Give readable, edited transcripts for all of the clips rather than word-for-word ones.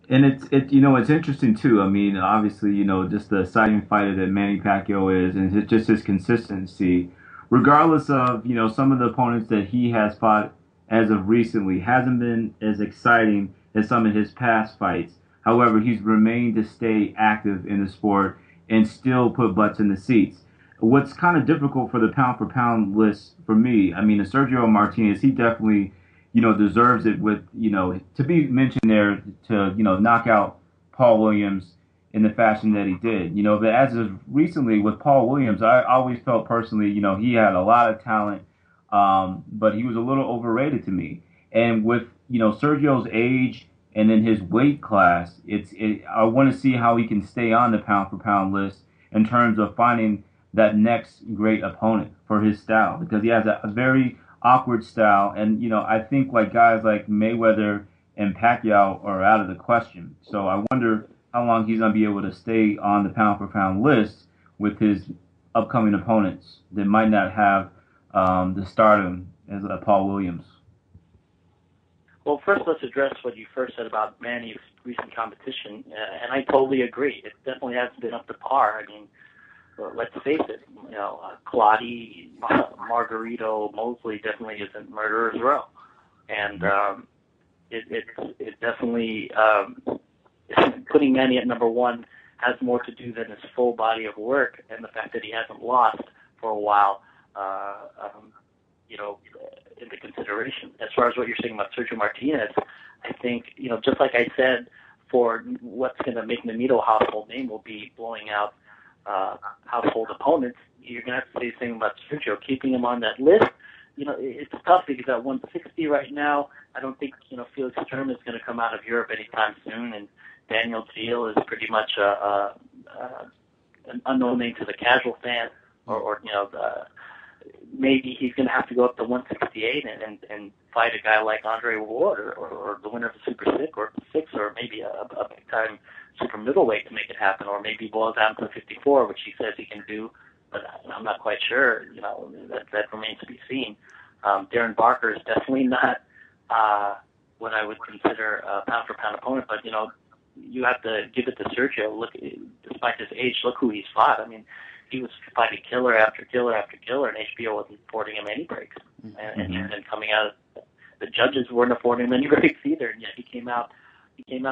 And it's it's interesting too. I mean, obviously, just the exciting fighter that Manny Pacquiao is, and just his consistency, regardless of some of the opponents that he has fought as of recently, hasn't been as exciting as some of his past fights. However, he's remained to stay active in the sport and still put butts in the seats. What's kind of difficult for the pound for pound list for me, I mean, Sergio Martinez, he definitely deserves it with, to be mentioned there to, knock out Paul Williams in the fashion that he did. But as of recently with Paul Williams, I always felt personally, he had a lot of talent, but he was a little overrated to me. And with, Sergio's age and in his weight class, I want to see how he can stay on the pound for pound list in terms of finding that next great opponent for his style, because he has a very awkward style, and I think like guys like Mayweather and Pacquiao are out of the question. So I wonder how long he's gonna be able to stay on the pound for pound list with his upcoming opponents that might not have the stardom as Paul Williams. Well, first let's address what you first said about Manny's recent competition, and I totally agree. It definitely hasn't been up to par. I mean, let's face it, Claudia, Margarito, Mosley definitely isn't Murderer's Row. And it definitely, putting Manny at number one has more to do than his full body of work and the fact that he hasn't lost for a while, into consideration. As far as what you're saying about Sergio Martinez, I think, just like I said, for what's going to make Nonito a household name will be blowing out household opponents. You're going to have to say the same about Sergio. Keeping him on that list, it's tough because at 160 right now, I don't think, Felix Sturm is going to come out of Europe anytime soon, and Daniel Teal is pretty much an unknown name to the casual fan, or maybe he's going to have to go up to 168 and fight a guy like Andre Ward or the winner of the Super Six or maybe a big-time super middleweight to make it happen, or maybe boil down to 54, which he says he can do, but I'm not quite sure. That remains to be seen. Darren Barker is definitely not what I would consider a pound-for-pound opponent, but, you have to give it to Sergio. Look, despite his age, look who he's fought. I mean, he was fighting killer after killer after killer, and HBO wasn't affording him any breaks. And he's been coming out. The judges weren't affording him any breaks either, and yet he came out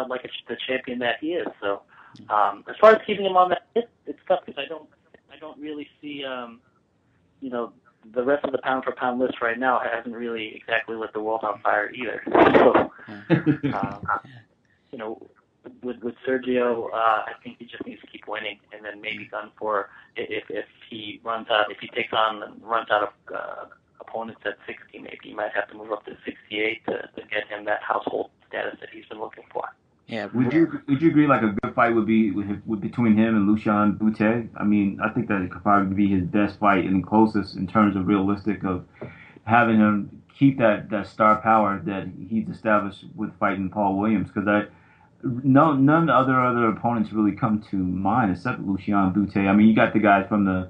like the champion that he is. So, as far as keeping him on that list, it's tough because I don't really see, the rest of the pound for pound list right now hasn't really exactly lit the world on fire either. So, with Sergio, I think he just needs to keep winning, and then maybe gun for if he runs out of opponents at 60, maybe he might have to move up to 68 to get him that household status that he's been looking for. Yeah. Would you agree like a good fight would be between him and Lucian Bute? I mean, I think that it could probably be his best fight and closest in terms of realistic of having him keep that star power that he's established with fighting Paul Williams, because none other opponents really come to mind except Lucian Bute. I mean, you got the guys from the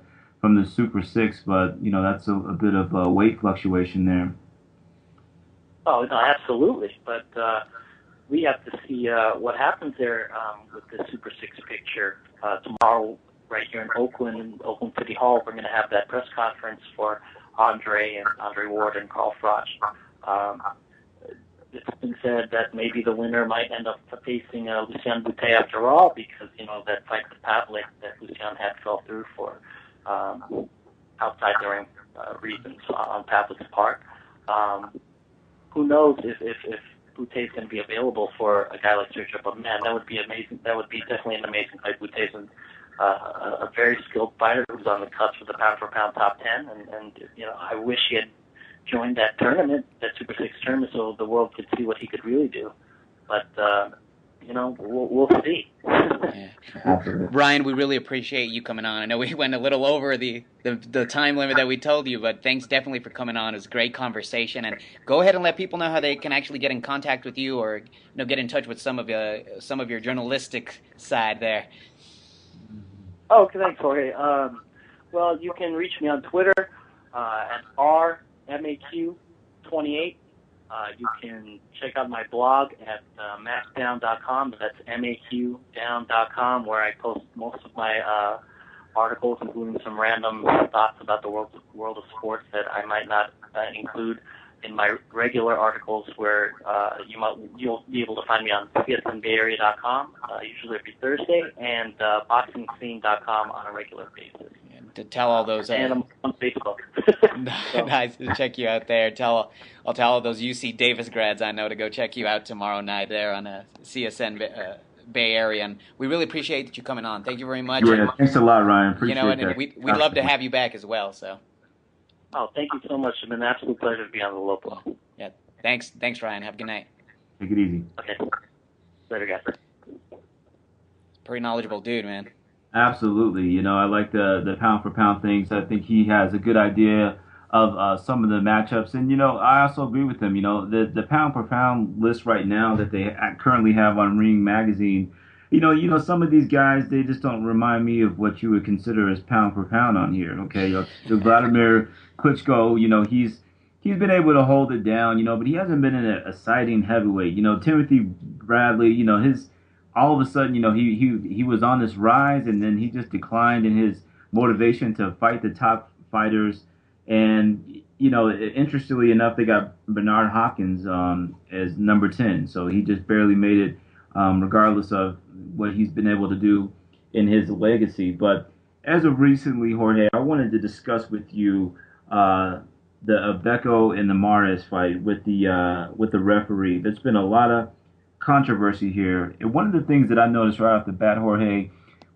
Super Six, but that's a bit of a weight fluctuation there. Oh no, absolutely. But we have to see what happens there with the Super Six picture tomorrow, right here in Oakland City Hall. We're going to have that press conference for Andre Ward and Carl Froch. It's been said that maybe the winner might end up facing Lucian Bute after all, because that fight with Pavlik that Lucian had fell through for outside the ring reasons on Pavlik's part. Who knows if Bute is going to be available for a guy like Sergio? But man, that would be amazing. That would be definitely an amazing fight. Bute's a very skilled fighter who's on the cusp of the pound for pound top 10, and I wish he had joined that tournament, that Super Six tournament, so the world could see what he could really do. But we'll see. Yeah. Ryan, we really appreciate you coming on. I know we went a little over the time limit that we told you, but thanks definitely for coming on. It was a great conversation, and go ahead and let people know how they can actually get in contact with you, or get in touch with some of your journalistic side there. Oh, thanks, Jorge. Well, you can reach me on Twitter at RMAQ28. You can check out my blog at macdown.com. That's MAQdown.com, where I post most of my articles, including some random thoughts about the world of sports that I might not include in my regular articles, where you'll be able to find me on CSNBayArea.com, usually every Thursday, and BoxingScene.com on a regular basis. To tell all those and I'm on Facebook. Nice to check you out there. I'll tell all those UC Davis grads I know to go check you out tomorrow night there on CSN Bay Area, and we really appreciate that you coming on. Thank you very much. Yeah, thanks a lot, Ryan. Appreciate that. We'd love to have you back as well. So. Oh, thank you so much. It's been an absolute pleasure to be on the Low Blow. Yeah, thanks, Ryan. Have a good night. Take it easy. Okay. Later, guys. Pretty knowledgeable dude, man. Absolutely. I like the pound for pound things. I think he has a good idea of some of the matchups. And, I also agree with him. The pound per pound list right now that they currently have on Ring Magazine, some of these guys, they just don't remind me of what you would consider as pound per pound on here. Okay. The Vladimir Klitschko, he's been able to hold it down, but he hasn't been in a sighting heavyweight. Timothy Bradley, all of a sudden, he was on this rise, and then he just declined in his motivation to fight the top fighters. And, interestingly enough, they got Bernard Hopkins as number 10. So he just barely made it, regardless of what he's been able to do in his legacy. But as of recently, Jorge, I wanted to discuss with you the Abeco and the Mares fight with the referee. There's been a lot of controversy here. And one of the things that I noticed right off the bat, Jorge,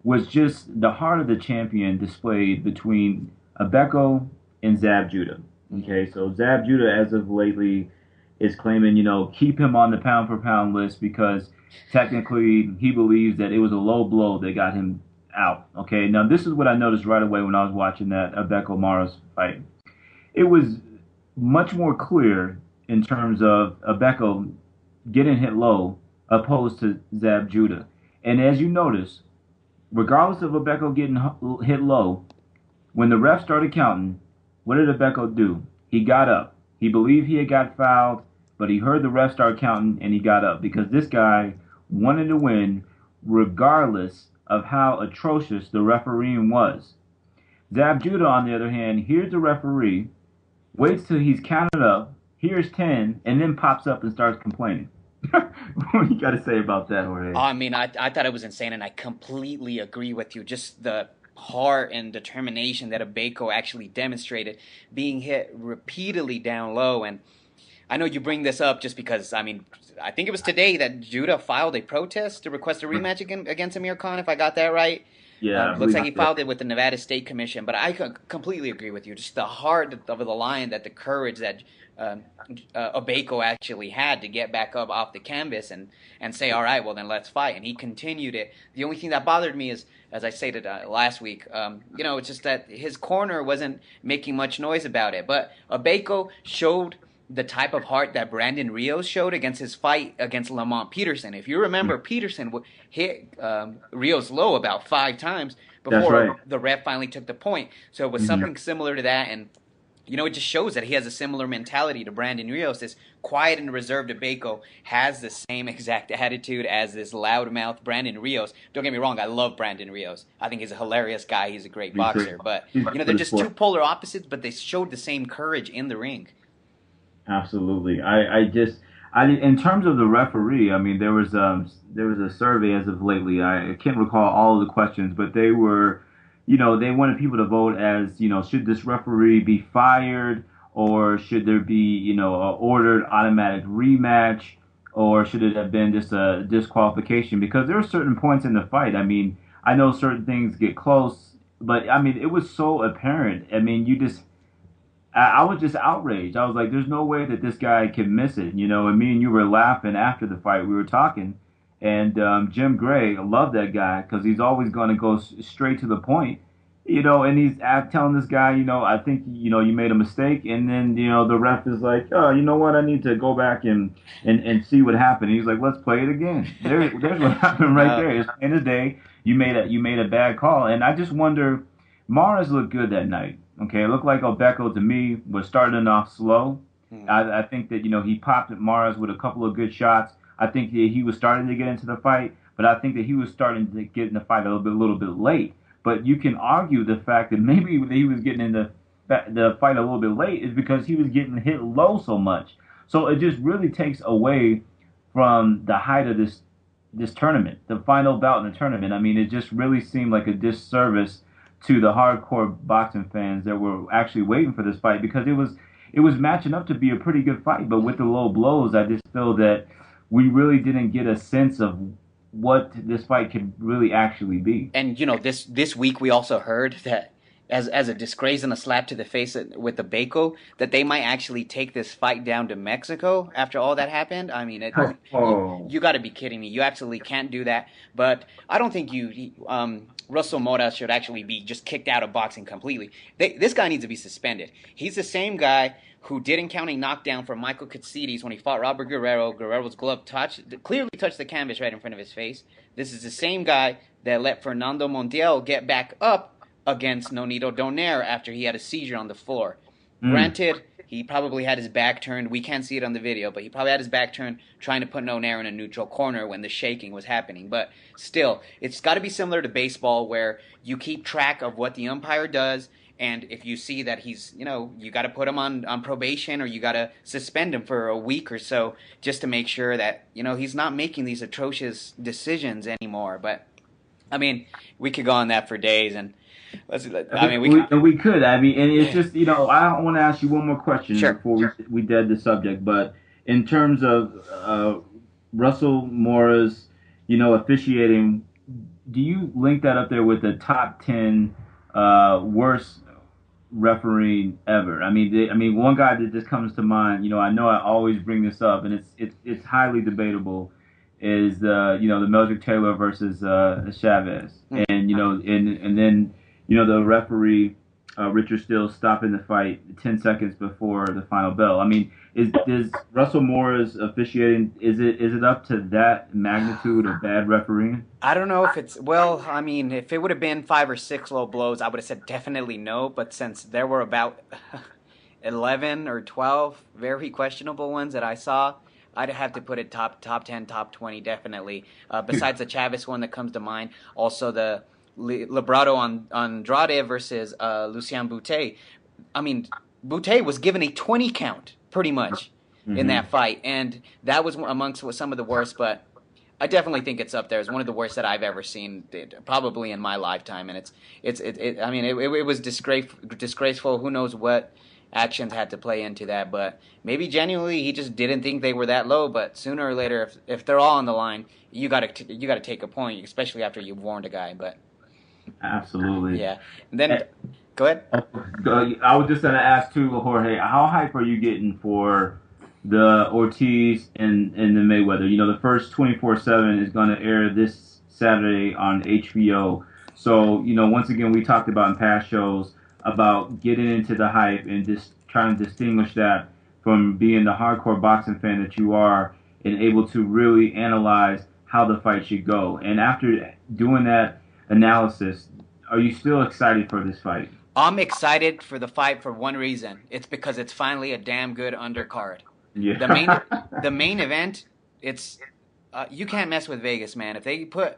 was just the heart of the champion displayed between Abeco and Zab Judah. Okay, so Zab Judah, as of lately, is claiming, keep him on the pound for pound list because technically he believes that it was a low blow that got him out. Okay, now this is what I noticed right away when I was watching that Abeco Mares fight. It was much more clear in terms of Abeco getting hit low opposed to Zab Judah. And as you notice, regardless of Abeco getting hit low, when the ref started counting, what did Abeco do? He got up. He believed he had got fouled, but he heard the ref start counting and he got up because this guy wanted to win regardless of how atrocious the refereeing was. Zab Judah, on the other hand, hears the referee, waits till he's counted up, hears 10, and then pops up and starts complaining. What you got to say about that, Jorge? I mean, I thought it was insane, and I completely agree with you. Just the heart and determination that Abeco actually demonstrated, being hit repeatedly down low. And I know you bring this up just because, I think it was today that Judah filed a protest to request a rematch against Amir Khan, if I got that right. Yeah, looks like he filed it with the Nevada State Commission. But I completely agree with you. Just the heart of the lion, that the courage that Abeco actually had to get back up off the canvas and say, all right, well, then let's fight. And he continued it. The only thing that bothered me is, as I stated last week, it's just that his corner wasn't making much noise about it. But Abeco showed the type of heart that Brandon Rios showed against his fight against Lamont Peterson. If you remember, Peterson hit Rios low about 5 times before the ref finally took the point. So it was something similar to that, and it just shows that he has a similar mentality to Brandon Rios. This quiet and reserved Abeco has the same exact attitude as this loudmouth Brandon Rios. Don't get me wrong, I love Brandon Rios. I think he's a hilarious guy. He's a great boxer. But, they're just two polar opposites, but they showed the same courage in the ring. Absolutely. In terms of the referee, there was a survey as of lately. I can't recall all of the questions, but they were, they wanted people to vote as, should this referee be fired, or should there be, a ordered automatic rematch, or should it have been just a disqualification? Because there are certain points in the fight. I know certain things get close, but it was so apparent. I was just outraged. I was like, there's no way that this guy can miss it, and me and you were laughing after the fight. We were talking, and Jim Gray, I love that guy because he's always going to go straight to the point, and he's telling this guy, I think, you made a mistake, and then, the ref is like, oh, you know what, I need to go back and see what happened. And he's like, let's play it again. There's what happened right there. It's the end of the day, you made a bad call, and I just wonder, Mares looked good that night. Okay, it looked like Abeco, to me, was starting off slow, I think that, he popped at Mars with a couple of good shots. I think that he was starting to get into the fight, but I think that he was starting to get in the fight a little bit late. But you can argue the fact that maybe he was getting in the fight a little bit late is because he was getting hit low so much. So it just really takes away from the height of this tournament, the final bout in the tournament. I mean, it just really seemed like a disservice to the hardcore boxing fans that were actually waiting for this fight, because it was matching up to be a pretty good fight. But with the low blows, I just feel that we really didn't get a sense of what this fight could really actually be. And this week we also heard that as a disgrace and a slap to the face with the Baco, that they might actually take this fight down to Mexico after all that happened. I mean, you got to be kidding me. You absolutely can't do that. But I don't think Russell Mora should actually be just kicked out of boxing completely. This guy needs to be suspended. He's the same guy who didn't count a knockdown for Michael Katsidis when he fought Robert Guerrero. Guerrero's glove clearly touched the canvas right in front of his face. This is the same guy that let Fernando Montiel get back up against Nonito Donaire after he had a seizure on the floor. Granted, he probably had his back turned. We can't see it on the video, but he probably had his back turned trying to put Donaire in a neutral corner when the shaking was happening. But still, it's got to be similar to baseball, where you keep track of what the umpire does, and if you see that he's, you got to put him on probation, or you got to suspend him for a week or so just to make sure that, he's not making these atrocious decisions anymore. But, I mean, we could go on that for days, and we could. I mean, and it's just, I want to ask you one more question before we dead the subject. But in terms of Russell Mora's, officiating, do you link that up there with the top 10 worst refereeing ever? I mean, one guy that just comes to mind. I know I always bring this up, and it's highly debatable. Is the Meldrick Taylor versus Chavez, and and then. The referee, Richard Steele, stopping the fight 10 seconds before the final bell. I mean, is Russell Mora's officiating, is it up to that magnitude of bad refereeing? I don't know if it's, if it would have been 5 or 6 low blows, I would have said definitely no. But since there were about 11 or 12 very questionable ones that I saw, I'd have to put it top 10, top 20, definitely. Besides the Chavez one that comes to mind, also the Librado Andrade versus Lucien Boutet. I mean, Boutet was given a 20 count, pretty much, in that fight, and that was amongst some of the worst, but I definitely think it's up there as one of the worst that I've ever seen, probably in my lifetime, and it was disgraceful. Who knows what actions had to play into that, but maybe genuinely he just didn't think they were that low. But sooner or later, if they're all on the line, you gotta take a point, especially after you've warned a guy. But absolutely, yeah. And then go ahead. I was just gonna ask too, Jorge, how hype are you getting for the Ortiz and the Mayweather? The first 24/7 is gonna air this Saturday on HBO. So once again, we talked about in past shows about getting into the hype and just trying to distinguish that from being the hardcore boxing fan that you are and able to really analyze how the fight should go. And after doing that analysis, are you still excited for this fight? I'm excited for the fight for one reason. It's because it's finally a damn good undercard. Yeah. The main event, it's you can't mess with Vegas, man. If they put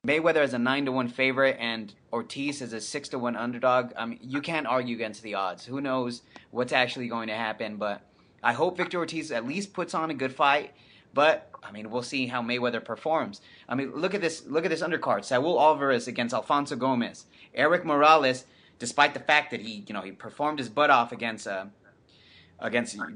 Mayweather as a 9-1 favorite and Ortiz as a 6-1 underdog, I mean, you can't argue against the odds. Who knows what's actually going to happen? But I hope Victor Ortiz at least puts on a good fight. But I mean, we'll see how Mayweather performs. I mean, look at this undercard: Saul Alvarez against Alfonso Gomez. Eric Morales, despite the fact that he performed his butt off against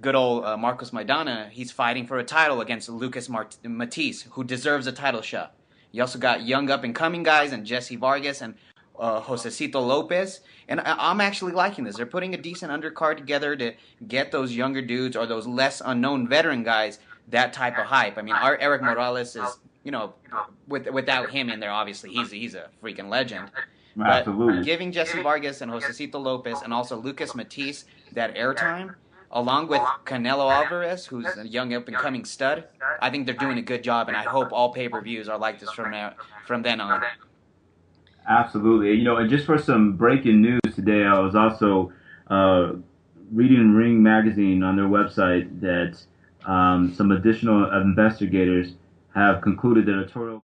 good old Marcos Maidana, he's fighting for a title against Lucas Matisse, who deserves a title shot. You also got young up-and-coming guys and Jesse Vargas and Josecito Lopez. And I'm actually liking this. They're putting a decent undercard together to get those younger dudes or those less unknown veteran guys that type of hype. I mean, our Eric Morales is, without him in there, obviously, he's a freaking legend. Absolutely. But giving Jesse Vargas and Josecito Lopez and also Lucas Matisse that airtime, along with Canelo Alvarez, who's a young up-and-coming stud, I think they're doing a good job, and I hope all pay-per-views are like this from then on. Absolutely. And just for some breaking news today, I was also reading Ring magazine on their website that some additional investigators have concluded that Arturo